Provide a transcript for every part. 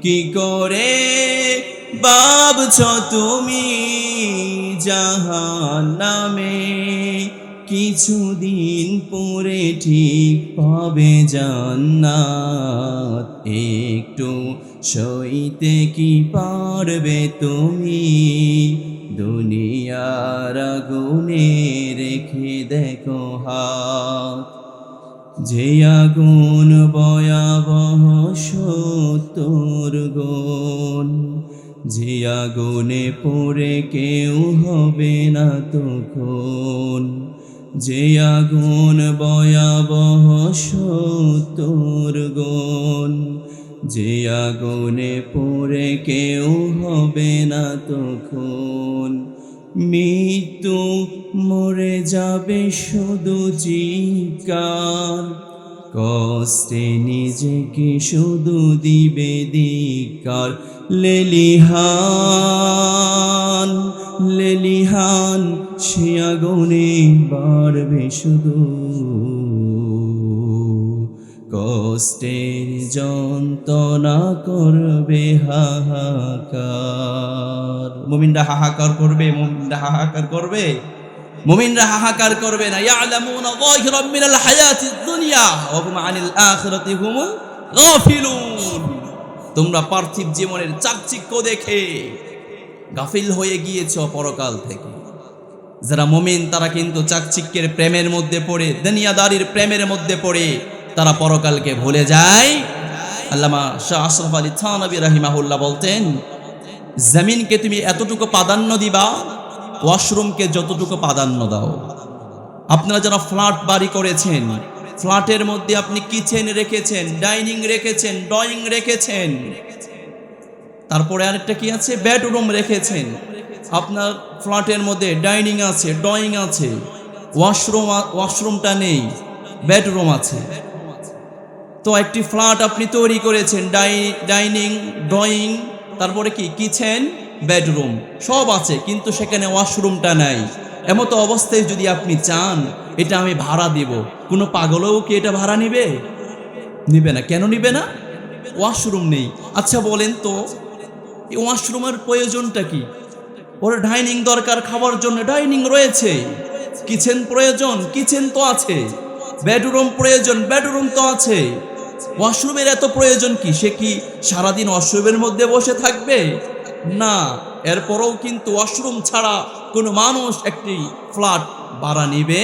কি করে ভাবছ তুমি জাহান্নামে, কিছুদিন পরে ঠিক পাবে জান্নাত। একটু সইতে কি পারবে তুমি, দুনিয়ার আগুনে রেখে দেখো হাত। যে আগুন ভয়াবহ ৭০ গুণ, যে আগুনে পড়ে কেউ হবে না তখন। যে আগুন ভয়াবহ ৭০ গুণ, যে আগুনে পড়ে কেউ হবে না তখন। মৃত্যু মরে যাবে শুধু চিৎকার, কষ্টে নিজেকে শুধু দিবে ধিক্কার। লেলিহান লেলিহান সে আগুনে বাড়বে শুধু, কষ্টের যন্ত্রণা করবে হাহাকার। মুমিনরা হাহাকার করবে, মুমিনরা হাহাকার করবে, মুমিনরা হাহাকার করবে না। ইয়ালামুনা যাহিরাম মিনাল হায়াতিদ দুনিয়া ওয়া হুম আনিল আখিরাতি হুম গাফিলুন। তোমরা পার্থিব জীবনের চাকচিক্য দেখে গাফিল হয়ে গিয়েছো পরকাল থেকে। যারা মুমিন তারা কিন্তু চাকচিক্যের প্রেমের মধ্যে পড়ে, দুনিয়াদারির প্রেমের মধ্যে পড়ে তারা পরকালকে ভুলে যায়। আল্লামা শাহ আশরাফ আলী থানভী রাহিমাহুল্লাহ বলতেন, জমিনকে তুমি এতটুকু প্রাধান্য দিবা ওয়াশরুমকে যতটুকু প্রাধান্য দাও। আপনারা যারা ফ্ল্যাট বাড়ি করেছেন, ফ্ল্যাটের মধ্যে আপনি কিচেন রেখেছেন, ডাইনিং রেখেছেন, ড্রয়িং রেখেছেন, তারপরে আরেকটা কি আছে, বেডরুম রেখেছেন। আপনার ফ্ল্যাটের মধ্যে ডাইনিং আছে, ড্রয়িং আছে, ওয়াশরুমটা নেই, বেডরুম আছে। তো একটি ফ্ল্যাট আপনি তৈরি করেছেন, ডাইনিং, ড্রয়িং, তারপরে কি কিচেন, বেডরুম সব আছে, কিন্তু সেখানে ওয়াশরুমটা নাই। এমতো অবস্থায় যদি আপনি চান এটা আমি ভাড়া দিব, কোনো পাগলও কি এটা ভাড়া নিবে? নিবে না। কেন নিবে না? ওয়াশরুম নেই। আচ্ছা বলেন তো, এই ওয়াশরুমের প্রয়োজনটা কি? ওর ডাইনিং দরকার, খাবার জন্য ডাইনিং রয়েছে। কিচেন প্রয়োজন, কিচেন তো আছে। বেডরুম প্রয়োজন, বেডরুম তো আছে। ওয়াশরুমের এত প্রয়োজন কি? সে কি সারাদিন ওয়াশরুমের মধ্যে বসে থাকবে? না। এরপরেও কিন্তু ওয়াশরুম ছাড়া কোনো মানুষ একটি ফ্ল্যাট ভাড়া নিবে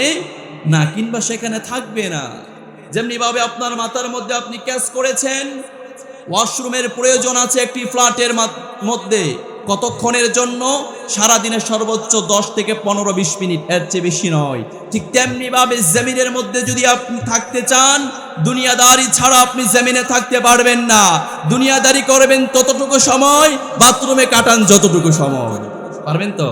না, কিংবা সেখানে থাকবে না। যেমনিভাবে আপনার মাথার মধ্যে আপনি ক্যাচ করেছেন ওয়াশরুমের প্রয়োজন আছে একটি ফ্ল্যাটের মধ্যে, কতক্ষণের জন্য? সারাদিনের সর্বোচ্চ 10 থেকে 15-20 মিনিট, এর চেয়ে বেশি নয়। ঠিক তেমনি ভাবে জমিনের মধ্যে যদি আপনি থাকতে চান, দুনিয়াদারি ছাড়া আপনি জমিনে থাকতে পারবেন না। দুনিয়াদারি করবেন ততটুকু সময়, বাথরুমে কাটান যতটুকু সময়, পারবেন তো?